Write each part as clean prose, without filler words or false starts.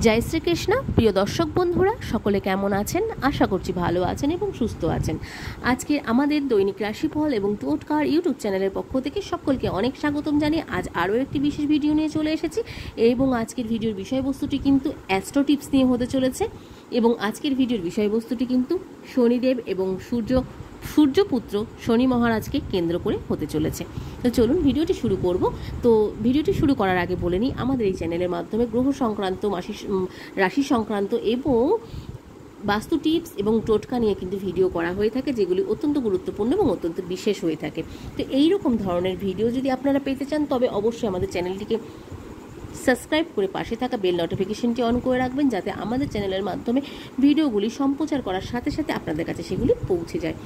জয় শ্রীকৃষ্ণ। প্রিয় দর্শক বন্ধুরা সকলে কেমন আছেন? আশা করছি ভালো আছেন এবং সুস্থ আছেন। আজকে আমাদের দৈনিক রাশিফল এবং টোটকার ইউটিউব চ্যানেলের পক্ষ থেকে সকলকে অনেক স্বাগতম জানিয়ে আজ আরও একটি বিশেষ ভিডিও নিয়ে চলে এসেছি এবং আজকের ভিডিওর বিষয়বস্তুটি কিন্তু অ্যাস্ট্রো টিপস নিয়ে হতে চলেছে এবং আজকের ভিডিওর বিষয়বস্তুটি কিন্তু শনিদেব এবং সূর্যপুত্র শনি মহারাজকে কেন্দ্র করে হতে চলেছে। তো চলুন ভিডিওটি শুরু করব। তো ভিডিওটি শুরু করার আগে বলে নিই, আমাদের এই চ্যানেলের মাধ্যমে গ্রহ সংক্রান্ত, রাশি সংক্রান্ত এবং বাস্তু টিপস এবং টোটকা নিয়ে কিন্তু ভিডিও করা হয়ে থাকে, যেগুলি অত্যন্ত গুরুত্বপূর্ণ এবং অত্যন্ত বিশেষ হয়ে থাকে। তো এই রকম ধরনের ভিডিও যদি আপনারা পেতে চান তবে অবশ্যই আমাদের চ্যানেলটিকে সাবস্ক্রাইব করে পাশে থাকা বেল নোটিফিকেশনটি অন করে রাখবেন, যাতে আমাদের চ্যানেলের মাধ্যমে ভিডিওগুলি সম্প্রচার করার সাথে সাথে আপনাদের কাছে সেগুলি পৌঁছে যায়।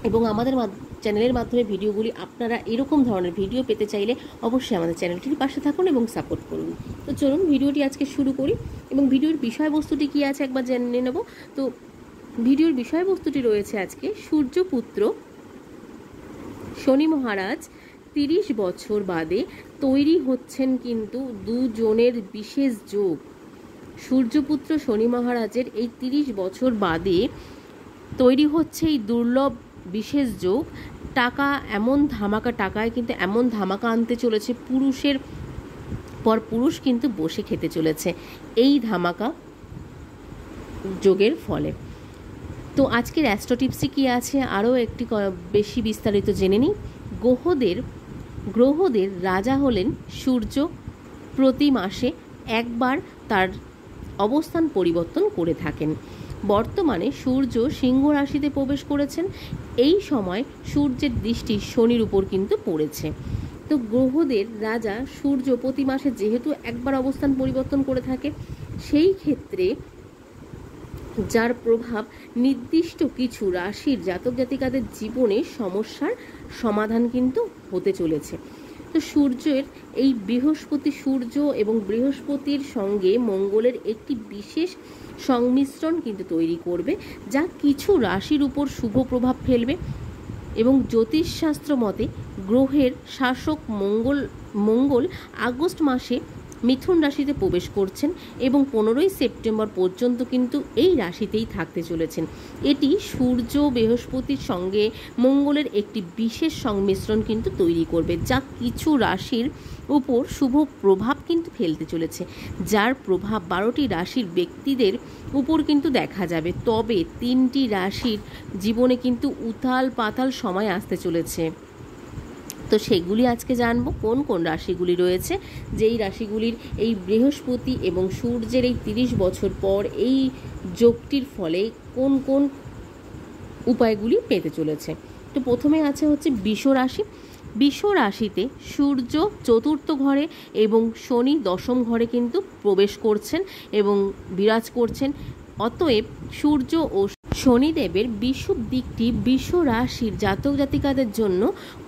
এবং আমাদের চ্যানেলের মাধ্যমে ভিডিওগুলি আপনারা এরকম ধরনের ভিডিও পেতে চাইলে অবশ্যই আমাদের চ্যানেলটির পাশে থাকুন এবং সাপোর্ট করুন। তো চলুন ভিডিওটি আজকে শুরু করি এবং ভিডিওর বিষয়বস্তুটি কী আছে একবার জেনে নেব। তো ভিডিওর বিষয়বস্তুটি রয়েছে আজকে সূর্যপুত্র শনি মহারাজ 30 বছর বাদে তৈরি হচ্ছেন কিন্তু দুজনের বিশেষ যোগ। সূর্যপুত্র শনি মহারাজের এই 30 বছর বাদে তৈরি হচ্ছে এই দুর্লভ বিশেষ যোগ। টাকা এমন ধামাকা, টাকায় কিন্তু এমন ধামাকা আনতে চলেছে, পুরুষের পর পুরুষ কিন্তু বসে খেতে চলেছে এই ধামাকা যোগের ফলে। তো আজকের অ্যাস্ট্রো টিপসে কী আছে আরও একটি বেশি বিস্তারিত জেনে নিই। গ্রহদের রাজা হলেন সূর্য। প্রতি মাসে একবার তার অবস্থান পরিবর্তন করে থাকেন। বর্তমানে সূর্য সিংহ রাশিতে প্রবেশ করেছেন। এই সময় সূর্যের দৃষ্টি শনির উপর কিন্তু পড়েছে। তো গ্রহদের রাজা সূর্য প্রতি মাসে যেহেতু একবার অবস্থান পরিবর্তন করে থাকে, সেই ক্ষেত্রে যার প্রভাব নির্দিষ্ট কিছু রাশির জাতক জাতিকাদের জীবনে সমস্যার সমাধান কিন্তু হতে চলেছে। তো সূর্যের এই সূর্য এবং বৃহস্পতির সঙ্গে মঙ্গলের একটি বিশেষ সংমিশ্রণ কিন্তু তৈরি করবে, যা কিছু রাশির উপর শুভ প্রভাব ফেলবে। এবং জ্যোতিষশাস্ত্র মতে গ্রহের শাসক মঙ্গল আগস্ট মাসে মিথুন রাশিতে প্রবেশ করছেন এবং 15ই সেপ্টেম্বর পর্যন্ত কিন্তু এই রাশিতেই থাকতে চলেছেন। এটি সূর্য বৃহস্পতির সঙ্গে মঙ্গলের একটি বিশেষ সংমিশ্রণ কিন্তু তৈরি করবে, যা কিছু রাশির উপর শুভ প্রভাব কিন্তু ফেলতে চলেছে, যার প্রভাব 12টি রাশির ব্যক্তিদের উপর কিন্তু দেখা যাবে। তবে 3টি রাশির জীবনে কিন্তু উথাল পাতাল সময় আসতে চলেছে। তো সেগুলি আজকে জানবো কোন কোন রাশিগুলি রয়েছে, যেই রাশিগুলির এই বৃহস্পতি এবং সূর্যের এই 30 বছর পর এই যোগটির ফলে কোন কোন উপায়গুলি পেতে চলেছে। তো প্রথমে আছে হচ্ছে বৃষ রাশি। বৃষ রাশিতে সূর্য 4র্থ ঘরে এবং শনি 10ম ঘরে কিন্তু প্রবেশ করছেন এবং বিরাজ করছেন। অতএব সূর্য ও শনিদেবের বিষুব দিকটি বৃষ রাশির জাতক জাতিকাদের জন্য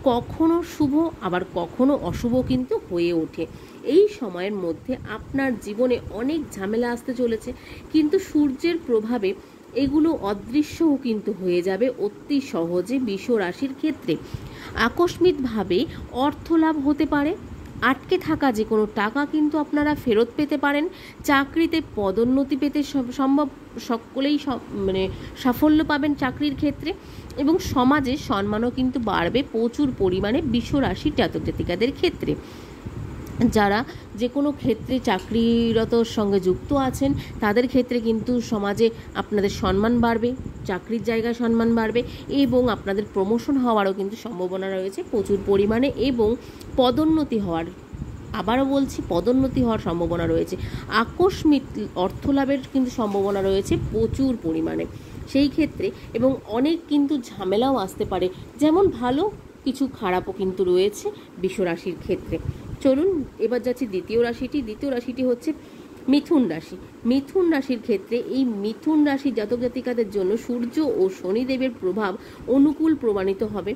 কখনো শুভ আবার কখনো অশুভ কিন্তু হয়ে ওঠে। এই সময়ের মধ্যে আপনার জীবনে অনেক ঝামেলা আসতে চলেছে, কিন্তু সূর্যের প্রভাবে এগুলো অদৃশ্যও কিন্তু হয়ে যাবে অতি সহজে। বৃষ রাশির ক্ষেত্রে আকস্মিকভাবে অর্থ লাভ হতে পারে। আটকে থাকা যে কোনো টাকা কিন্তু আপনারা ফেরত পেতে পারেন। চাকরিতে পদোন্নতি পেতে সম্ভব, সকলেই সাফল্য পাবেন চাকরির ক্ষেত্রে এবং সমাজে সম্মানও কিন্তু বাড়বে প্রচুর পরিমাণে বৃষ রাশির জাতক জাতিকাদের ক্ষেত্রে। যারা যে কোনো ক্ষেত্রে চাকরিরতর সঙ্গে যুক্ত আছেন তাদের ক্ষেত্রে কিন্তু সমাজে আপনাদের সম্মান বাড়বে, চাকরির জায়গায় সম্মান বাড়বে এবং আপনাদের প্রমোশন হওয়ারও কিন্তু সম্ভাবনা রয়েছে প্রচুর পরিমাণে এবং পদোন্নতি হওয়ার, আবারও বলছি, পদোন্নতি হওয়ার সম্ভাবনা রয়েছে। আকস্মিক অর্থলাভের কিন্তু সম্ভাবনা রয়েছে প্রচুর পরিমাণে সেই ক্ষেত্রে এবং অনেক কিন্তু ঝামেলাও আসতে পারে, যেমন ভালো কিছু খারাপও কিন্তু রয়েছে বৃষ রাশির ক্ষেত্রে। চলুন এবার যাচ্ছি দ্বিতীয় রাশিটি হচ্ছে মিথুন রাশি। মিথুন রাশির ক্ষেত্রে এই মিথুন রাশির জাতক জাতিকাদের জন্য সূর্য ও শনিদেবের প্রভাব অনুকূল প্রমাণিত হবে।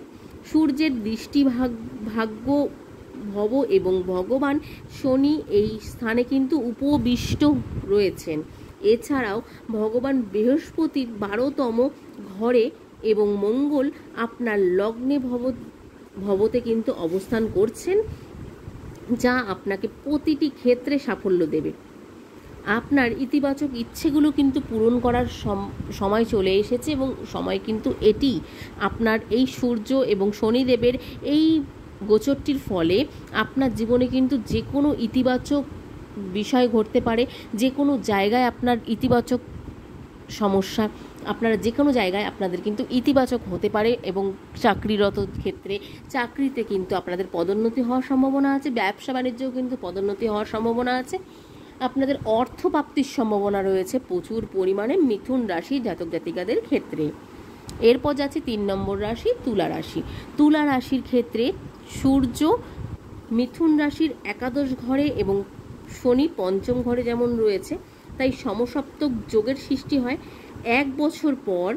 সূর্যের দৃষ্টি ভাগ্য ভব এবং ভগবান শনি এই স্থানে কিন্তু উপবিষ্ট রয়েছেন। এছাড়াও ভগবান বৃহস্পতির 12তম ঘরে এবং মঙ্গল আপনার লগ্নে ভবতে কিন্তু অবস্থান করছেন, যা আপনাকে প্রতিটি ক্ষেত্রে সাফল্য দেবে। আপনার ইতিবাচক ইচ্ছেগুলো কিন্তু পূরণ করার সময় চলে এসেছে, এবং সময় কিন্তু এটি আপনার এই সূর্য এবং শনিদেবের এই গোচরটির ফলে আপনার জীবনে কিন্তু যে কোনো ইতিবাচক বিষয় ঘটতে পারে। যে কোনো জায়গায় আপনার ইতিবাচক সমস্যা, আপনারা যে কোনো জায়গায় আপনাদের কিন্তু ইতিবাচক হতে পারে, এবং চাকরিরত ক্ষেত্রে চাকরিতে কিন্তু আপনাদের পদোন্নতি হওয়ার সম্ভাবনা আছে, ব্যবসা বাণিজ্যেও কিন্তু পদোন্নতি হওয়ার সম্ভাবনা আছে। আপনাদের অর্থ প্রাপ্তির সম্ভাবনা রয়েছে প্রচুর পরিমাণে মিথুন রাশি জাতক জাতিকাদের ক্ষেত্রে। এরপর যাচ্ছে 3 নম্বর রাশি তুলা রাশি। তুলা রাশির ক্ষেত্রে সূর্য মিথুন রাশির একাদশ ঘরে এবং শনি পঞ্চম ঘরে যেমন রয়েছে, তাই সমসপ্তক যোগের সৃষ্টি হয়। 1 বছর পর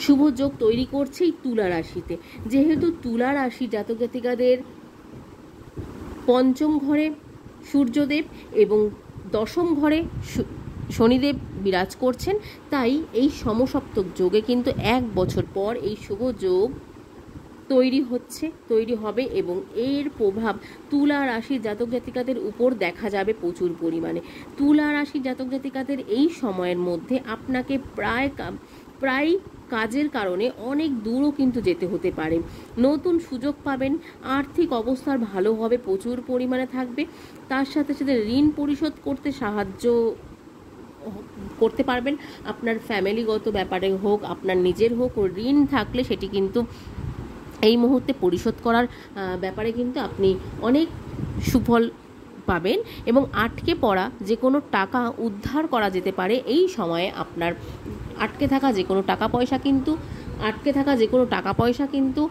শুভ যোগ তৈরি করছে এই তুলা রাশিতে। যেহেতু তুলা রাশি জাতক জাতিকাদের পঞ্চম ঘরে সূর্যদেব এবং দশম ঘরে শনিদেব বিরাজ করছেন, তাই এই সমসপ্তক যোগে কিন্তু 1 বছর পর এই শুভ যোগ তৈরি হবে, এবং এর প্রভাব তুলা রাশির জাতক জাতিকাদের উপর দেখা যাবে প্রচুর পরিমাণে। তুলা রাশির জাতক জাতিকাদের এই সময়ের মধ্যে আপনাকে প্রায় কাজের কারণে অনেক দূরও কিন্তু যেতে হতে পারে। নতুন সুযোগ পাবেন, আর্থিক অবস্থার ভালো হবে, প্রচুর পরিমাণে থাকবে। তার সাথে সাথে ঋণ পরিশোধ করতে সাহায্য করতে পারবেন। আপনার ফ্যামিলিগত ব্যাপারে হোক, আপনার নিজের হোক, ঋণ থাকলে সেটি কিন্তু এই মুহূর্তে পরিশোধ করার ব্যাপারে কিন্তু আপনি অনেক সুফল পাবেন, এবং আটকে পড়া যে কোনো টাকা উদ্ধার করা যেতে পারে এই সময়ে। আপনার আটকে থাকা যে কোনো টাকা পয়সা কিন্তু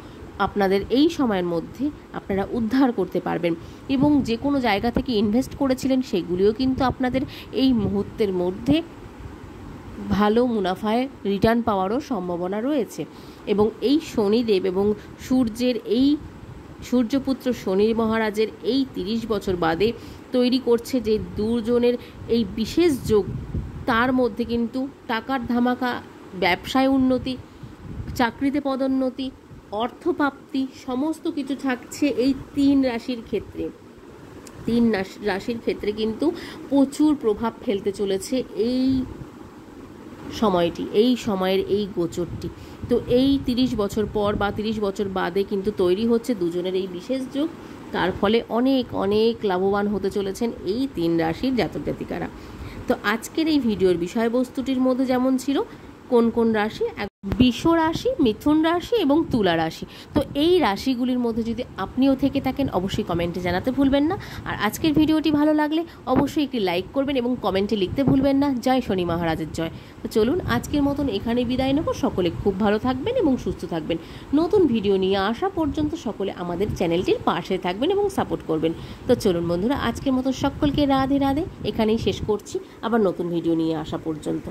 আপনাদের এই সময়ের মধ্যে আপনারা উদ্ধার করতে পারবেন, এবং যে কোনো জায়গা থেকে ইনভেস্ট করেছিলেন সেগুলিও কিন্তু আপনাদের এই মুহূর্তের মধ্যে ভালো মুনাফায় রিটার্ন পাওয়ারও সম্ভাবনা রয়েছে। এবং এই শনিদেব এবং সূর্যপুত্র শনি মহারাজের এই 30 বছর বাদে তৈরি করছে যে দুজনের এই বিশেষ যোগ, তার মধ্যে কিন্তু টাকার ধামাকা, ব্যবসায় উন্নতি, চাকরিতে পদোন্নতি, অর্থপ্রাপ্তি সমস্ত কিছু থাকছে এই 3 রাশির ক্ষেত্রে। 3 রাশির ক্ষেত্রে কিন্তু প্রচুর প্রভাব ফেলতে চলেছে এই সময়ের এই গোচরটি। তো এই 30 বছর পর বা 30 বছর বাদে কিন্তু তৈরি হচ্ছে দুজনের এই বিশেষ যোগ, তার ফলে অনেক অনেক লাভবান হতে চলেছেন এই 3 রাশির জাতক জাতিকারা। তো আজকের এই ভিডিওর বিষয়বস্তুটির মধ্যে যেমন ছিল কোন কোন রাশি, বৃষ রাশি, মিথুন রাশি এবং তুলা রাশি। তো এই রাশিগুলির মধ্যে যদি আপনিও থেকে থাকেন অবশ্যই কমেন্টে জানাতে ভুলবেন না। আর আজকের ভিডিওটি ভালো লাগলে অবশ্যই একটি লাইক করবেন এবং কমেন্টে লিখতে ভুলবেন না জয় শনি মহারাজের জয়। তো চলুন আজকের মতন এখানে বিদায় নেব। সকলে খুব ভালো থাকবেন এবং সুস্থ থাকবেন। নতুন ভিডিও নিয়ে আসা পর্যন্ত সকলে আমাদের চ্যানেলটির পাশে থাকবেন এবং সাপোর্ট করবেন। তো চলুন বন্ধুরা, আজকের মতো সকলকে রাধে রাধে, এখানেই শেষ করছি। আবার নতুন ভিডিও নিয়ে আসা পর্যন্ত।